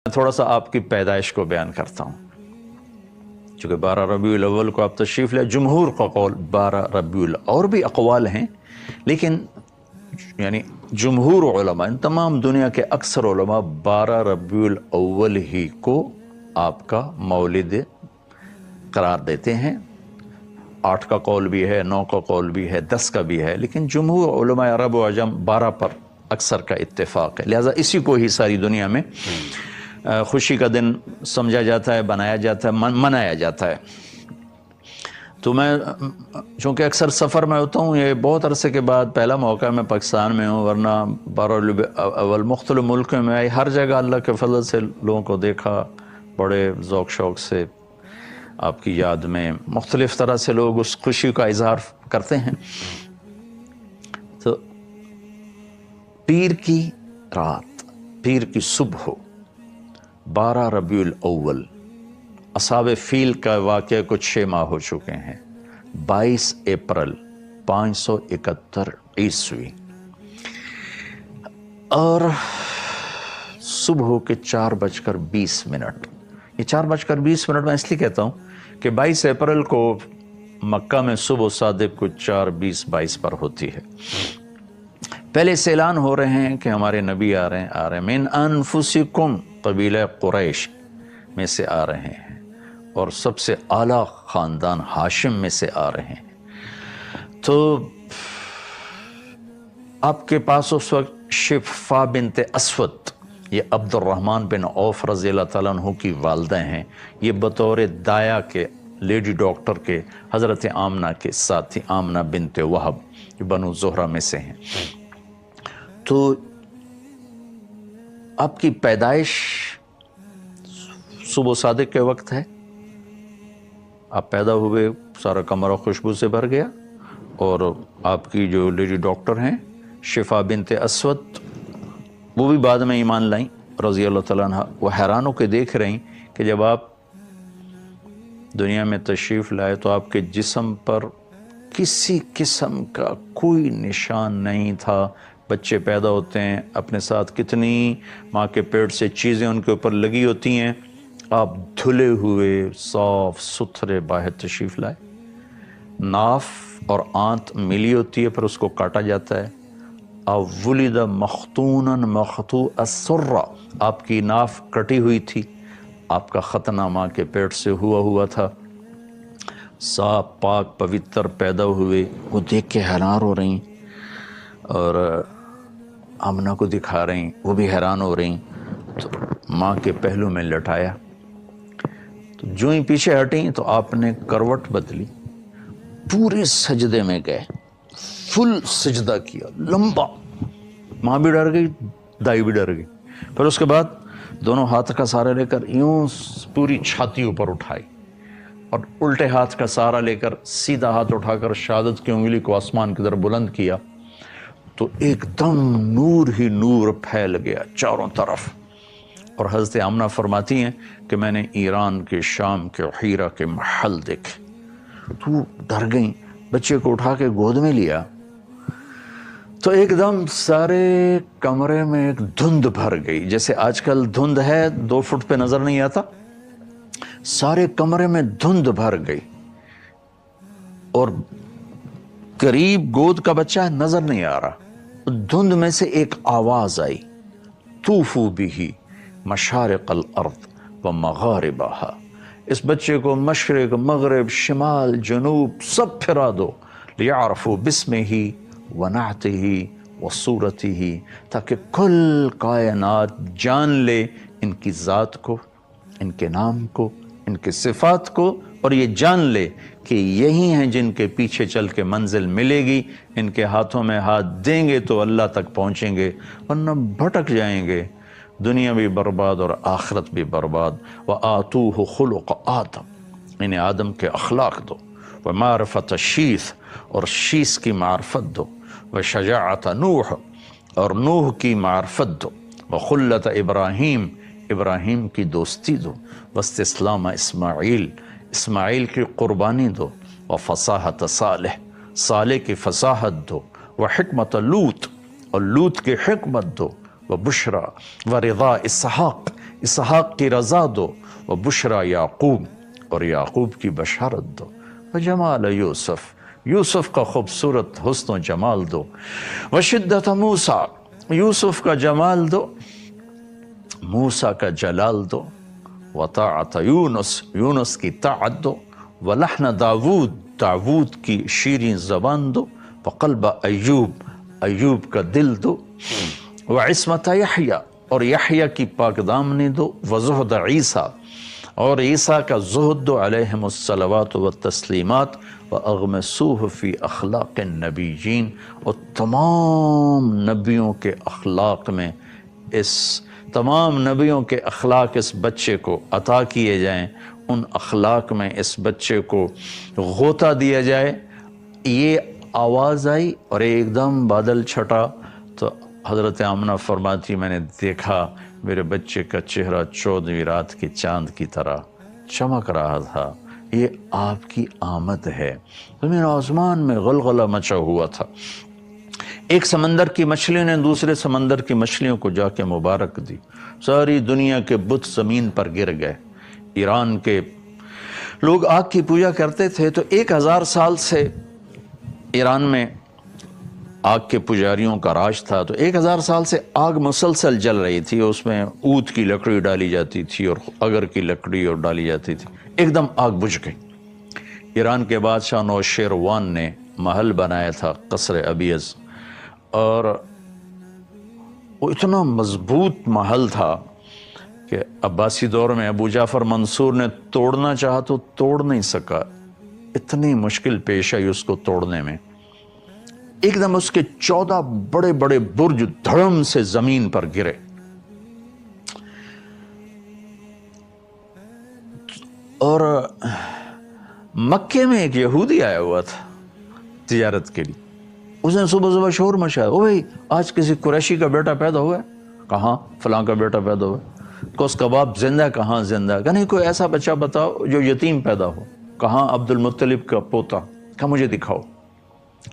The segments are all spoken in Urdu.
میں تھوڑا سا آپ کی پیدائش کو بیان کرتا ہوں، چونکہ 12 ربیع الاول کو آپ تشریف لے۔ جمہور کا قول 12 ربیع الاول، اور بھی اقوال ہیں، لیکن یعنی جمہور علماء، ان تمام دنیا کے اکثر علماء 12 ربیع الاول ہی کو آپ کا مولد قرار دیتے ہیں۔ 8 کا قول بھی ہے، 9 کا قول بھی ہے، 10 کا بھی ہے، لیکن جمہور علماء عرب و عجم 12 پر اکثر کا اتفاق ہے، لہٰذا اسی کو ہی ساری دنیا میں خوشی کا دن سمجھا جاتا ہے، بنایا جاتا ہے، منایا جاتا ہے۔ تو میں چونکہ اکثر سفر میں ہوتا ہوں، یہ بہت عرصے کے بعد پہلا موقع میں پاکستان میں ہوں، ورنہ 12 ربیع الاول مختلف ملکوں میں ہر جگہ اللہ کے فضل سے لوگوں کو دیکھا، بڑے ذوق شوق سے آپ کی یاد میں مختلف طرح سے لوگ اس خوشی کا اظہار کرتے ہیں۔ تو پیر کی رات، پیر کی صبح ہو، 12 ربیع الاول، اصحاب فیل کا واقعہ کچھ 6 ماہ ہو چکے ہیں، 22 اپریل 571 عیسوی، اور صبح کے 4:20۔ یہ 4:20 میں اس لیے کہتا ہوں کہ 22 اپریل کو مکہ میں صبح صادق کو 4:20-22 پر ہوتی ہے۔ پہلے سے اعلان ہو رہے ہیں کہ ہمارے نبی آ رہے ہیں، من انفسکم، قبیلہ قریش میں سے آ رہے ہیں، اور سب سے اعلیٰ خاندان ہاشم میں سے آ رہے ہیں۔ تو آپ کے پاس اس وقت شفا بنت اسود، یہ عبد الرحمن بن عوف رضی اللہ تعالیٰ عنہ کی والدہ ہیں، یہ بطور دایا کے لیڈی ڈاکٹر کے حضرت آمنہ کے ساتھی، آمنہ بنت وہب، جو بنو زہرہ میں سے ہیں۔ تو آپ کی پیدائش صبح صادق کے وقت ہے، آپ پیدا ہوئے، سارا کمرہ خوشبو سے بھر گیا، اور آپ کی جو لیڈی ڈاکٹر ہیں شفا بنت اسود، وہ بھی بعد میں ایمان لائیں رضی اللہ تعالیٰ عنہ۔ وہ حیران ہو کے دیکھ رہی کہ جب آپ دنیا میں تشریف لائے تو آپ کے جسم پر کسی قسم کا کوئی نشان نہیں تھا۔ بچے پیدا ہوتے ہیں، اپنے ساتھ کتنی ماں کے پیٹ سے چیزیں ان کے اوپر لگی ہوتی ہیں، آپ دھلے ہوئے صاف ستھرے باہر تشریف لائے۔ ناف اور آنت ملی ہوتی ہے، پھر اس کو کاٹا جاتا ہے۔ ولد مختونا مقطوع السرہ، آپ کی ناف کٹی ہوئی تھی، آپ کا ختنہ ماں کے پیٹ سے ہوا تھا۔ صاف پاک پوتر پیدا ہوئے، وہ دیکھ کے حیران ہو رہی، اور آمنہ کو دکھا رہی، وہ بھی حیران ہو رہی۔ تو ماں کے پہلو میں لٹایا، تو جو ہی پیچھے ہٹیں تو آپ نے کروٹ بدلی، پورے سجدے میں گئے، فل سجدہ کیا لمبا۔ ماں بھی ڈر گئی، دائی بھی ڈر گئی۔ پھر اس کے بعد دونوں ہاتھ کا سہارا لے کر یوں پوری چھاتی اوپر اٹھائی، اور الٹے ہاتھ کا سہارا لے کر سیدھا ہاتھ اٹھا کر شہادت کی انگلی کو آسمان کی طرف بلند کیا، تو ایک دم نور ہی نور پھیل گیا چاروں طرف۔ اور حضرت آمنہ فرماتی ہیں کہ میں نے ایران کے، شام کے، حیرہ کے محل دیکھے، تو ڈر گئیں، بچے کو اٹھا کے گود میں لیا، تو ایک دم سارے کمرے میں ایک دھند بھر گئی، جیسے آج کل دھند ہے 2 فٹ پہ نظر نہیں آتا، سارے کمرے میں دھند بھر گئی، اور قریب گود کا بچہ نظر نہیں آ رہا۔ دھند میں سے ایک آواز آئی، طوفوا بہ مشارق الارض و مغاربہا، اس بچے کو مشرق، مغرب، شمال، جنوب سب پھرا دو، لیعرفوا باسمہ ونعتہ وصورتہ، تاکہ کل کائنات جان لے ان کی ذات کو، ان کے نام کو، ان کے صفات کو، اور یہ جان لے کہ یہی ہیں جن کے پیچھے چل کے منزل ملے گی، ان کے ہاتھوں میں ہاتھ دیں گے تو اللہ تک پہنچیں گے، ورنہ بھٹک جائیں گے، دنیا بھی برباد اور آخرت بھی برباد۔ وآتوہ خلق آدم، انہیں آدم کے اخلاق دو، ومعرفت شیث، اور شیث کی معرفت دو، وشجاعت نوح، اور نوح کی معرفت دو، وخلت ابراہیم، ابراہیم کی دوستی دو، واستسلام اسماعیل، اسماعیل کی قربانی دو، وفصاحت صالح، صالح کی فصاحت دو، وحکمت لوط، اور لوط کی حکمت دو، وبشرا ورضا اسحاق، اسحاق کی رضا دو، و بشرا یعقوب، اور یعقوب کی بشارت دو، و جمال یوسف، یوسف کا خوبصورت حسن و جمال دو، و شدت موسیٰ، یوسف کا جمال دو، موسیٰ کا جلال دو، و طاعت یونس، یونس کی طاعت دو، و لحن داود، داود کی شیریں زبان دو، و قلب ایوب، ایوب کا دل دو، و عصمت یحییٰ، اور یحییٰ کی پاک دامنی دو، و زہد عیسیٰ، اور عیسیٰ کا زہد دو، علیہم الصلوات والتسلیمات، و اغمسوہ فی اخلاق النبیین، اور تمام نبیوں کے اخلاق میں تمام نبیوں کے اخلاق اس بچے کو عطا کیے جائیں، ان اخلاق میں اس بچے کو غوطہ دیا جائے۔ یہ آواز آئی اور ایک دم بادل چھٹا، تو حضرت آمنہ فرماتی میں نے دیکھا میرے بچے کا چہرہ 14ویں رات کے چاند کی طرح چمک رہا تھا، یہ آپ کی آمد ہے۔ زمین آسمان میں غلغلہ مچا ہوا تھا، ایک سمندر کی مچھلی نے دوسرے سمندر کی مچھلیوں کو جا کے مبارک دی، ساری دنیا کے بت زمین پر گر گئے۔ ایران کے لوگ آگ کی پوجا کرتے تھے، تو 1000 سال سے ایران میں آگ کے پجاریوں کا راج تھا، تو 1000 سال سے آگ مسلسل جل رہی تھی، اس میں اود کی لکڑی ڈالی جاتی تھی اور اگر کی لکڑی اور ڈالی جاتی تھی، ایک دم آگ بجھ گئی۔ ایران کے بادشاہ نوشیروان نے محل بنایا تھا قصر ابیض، اور وہ اتنا مضبوط محل تھا کہ عباسی دور میں ابو جعفر منصور نے توڑنا چاہا تو توڑ نہیں سکا، اتنی مشکل پیش آئی اس کو توڑنے میں۔ ایک دم اس کے 14 بڑے بڑے برج دھڑم سے زمین پر گرے، اور مکے میں ایک یہودی آیا ہوا تھا تجارت کے لیے، اس نے صبح صبح شور مچایا، او بھائی آج کسی قریشی کا بیٹا پیدا ہوا ہے؟ کہاں فلاں کا بیٹا پیدا ہوا ہے۔ کوس کباب زندہ؟ کہاں زندہ؟ کہ نہیں کوئی ایسا بچہ بتاؤ جو یتیم پیدا ہو۔ کہاں عبد المطلب کا پوتا؟ کہا مجھے دکھاؤ۔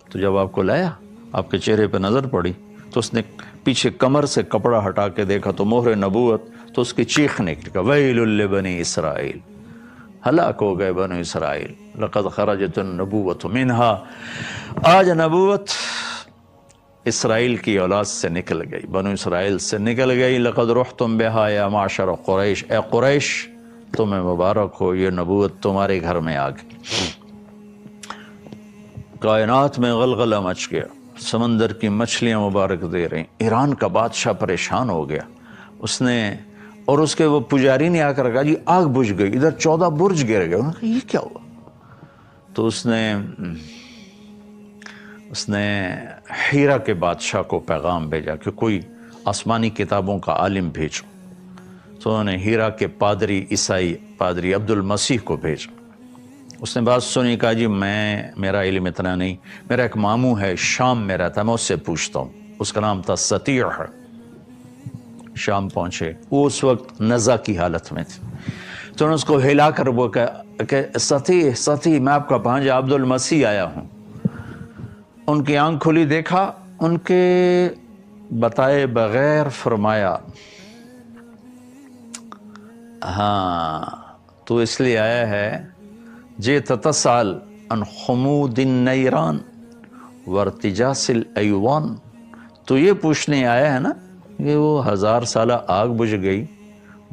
تو جب آپ کو لایا، آپ کے چہرے پہ نظر پڑی، تو اس نے پیچھے کمر سے کپڑا ہٹا کے دیکھا تو مہر نبوت، تو اس کی چیخ نکلی کہ ویل لبنی اسرائیل، ہلاک ہو گئے بنو اسرائیل، لقد خرجت النبوۃ منہا، آج نبوت اسرائیل کی اولاد سے نکل گئی، بنو اسرائیل سے نکل گئی۔ لقد رحتم بہا یا معشر قریش، اے قریش تمہیں مبارک ہو، یہ نبوت تمہارے گھر میں آ گئی۔ کائنات میں غلغلہ مچ گیا، سمندر کی مچھلیاں مبارک دے رہی۔ ایران کا بادشاہ پریشان ہو گیا، اس نے اور اس کے وہ پجاری نے آ کر کہا جی آگ بجھ گئی، ادھر 14 برج گر گئے۔ انہوں نے کہا یہ کیا ہوا؟ تو اس نے ہیرا کے بادشاہ کو پیغام بھیجا کہ کوئی آسمانی کتابوں کا عالم بھیجو۔ تو انہوں نے ہیرا کے پادری عیسائی پادری عبد المسیح کو بھیجا۔ اس نے بات سنی، کہا جی میرا علم اتنا نہیں، میرا ایک ماموں ہے شام میں رہتا ہے، میں اس سے پوچھتا ہوں۔ اس کا نام تھا سطیع۔ شام پہنچے، وہ اس وقت نزع کی حالت میں تھے، تو انہوں نے اس کو ہلا کر وہ کہ سطیع میں آپ کا بھانجا عبد المسیح آیا ہوں۔ ان کی آنکھ کھلی، دیکھا، ان کے بتائے بغیر فرمایا ہاں تو اس لیے آیا ہے جئت تسأل عن خمود النیران وارتجاس الایوان، تو یہ پوچھنے آیا ہے نا کہ وہ 1000 سالہ آگ بجھ گئی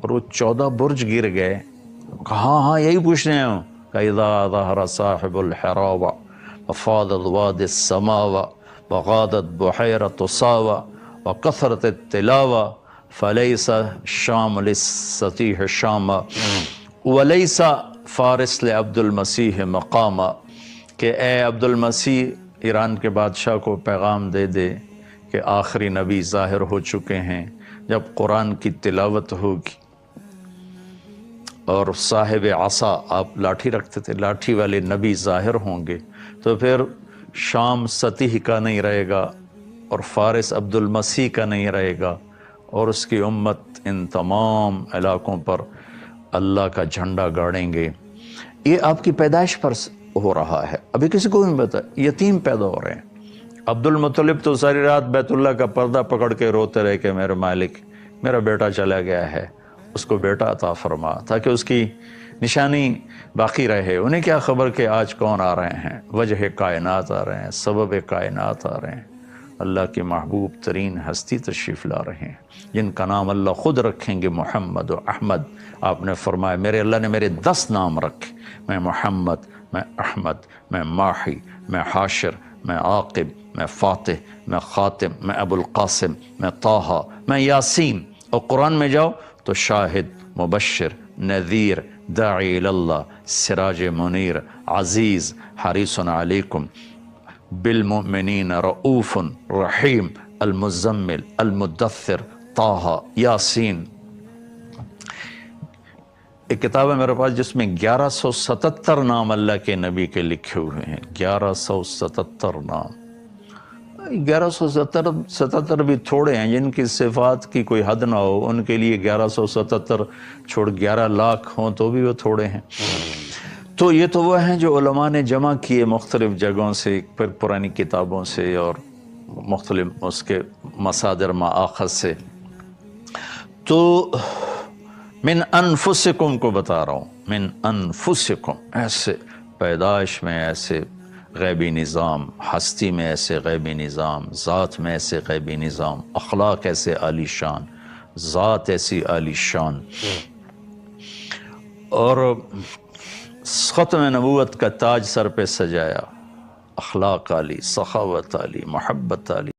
اور وہ 14 برج گر گئے، کہاں ہاں یہی پوچھنے آیا ہوں۔ فَإِذَا ظَهَرَ صَاحِبُ الْحِرَاوَ وَفَاضَتْ وَادِ السَّمَاوَ وَغَادَتْ بُحَيْرَةُ صَاوَ وَكَثْرَتِ التِّلَاوَ فَلَيْسَ الشَّامُ لِلسَّطِيحِ الشَّامَ وَلَيْسَ فارس لعبد المسیح مقام، کہ اے عبد المسیح ایران کے بادشاہ کو پیغام دے دے کہ آخری نبی ظاہر ہو چکے ہیں، جب قرآن کی تلاوت ہوگی اور صاحب عصا، آپ لاٹھی رکھتے تھے، لاٹھی والے نبی ظاہر ہوں گے، تو پھر شام سطیح کا نہیں رہے گا اور فارس عبد المسیح کا نہیں رہے گا، اور اس کی امت ان تمام علاقوں پر اللہ کا جھنڈا گاڑیں گے۔ یہ آپ کی پیدائش پر ہو رہا ہے، ابھی کسی کو نہیں پتا، یتیم پیدا ہو رہے ہیں۔ عبد المطلب تو ساری رات بیت اللہ کا پردہ پکڑ کے روتے رہے کہ میرے مالک میرا بیٹا چلا گیا ہے، اس کو بیٹا عطا فرما تاکہ اس کی نشانی باقی رہے. انہیں کیا خبر کہ آج کون آ رہے ہیں، وجہ کائنات آ رہے ہیں، سبب کائنات آ رہے ہیں، اللہ کے محبوب ترین ہستی تشریف لا رہے ہیں جن کا نام اللہ خود رکھیں گے محمد و احمد. آپ نے فرمایا میرے اللہ نے میرے 10 نام رکھے، میں محمد، میں احمد، میں ماحی، میں حاشر، میں عاقب، میں فاتح، میں خاتم، میں ابو القاسم، میں طٰہٰ، میں یاسین. اور قرآن میں جاؤ تو شاہد، مبشر، نذیر، داعی اللہ، سراج منیر، عزیز، حریص علیکم، بالمؤمنین رؤوف رحیم، المزمل، المدثر، طٰہٰ، یاسین. ایک کتاب ہے میرے پاس جس میں 1177 نام اللہ کے نبی کے لکھے ہوئے ہیں. 1177 نام. 1177 بھی تھوڑے ہیں، جن کی صفات کی کوئی حد نہ ہو ان کے لیے 1177 چھوڑ 11 لاکھ ہوں تو بھی وہ تھوڑے ہیں. تو یہ تو وہ ہیں جو علماء نے جمع کیے مختلف جگہوں سے، پھر پرانی کتابوں سے اور مختلف اس کے مصادر مآخذ سے. تو من انفسکم کو بتا رہا ہوں، من انفسکم، ایسے پیدائش میں ایسے غیبی نظام، ہستی میں ایسے غیبی نظام، ذات میں ایسے غیبی نظام، اخلاق ایسے عالی شان، ذات ایسی عالی شان. اور ختم نبوت کا تاج سر پہ سجایا، اخلاق عالی، سخاوت عالی، محبت عالی.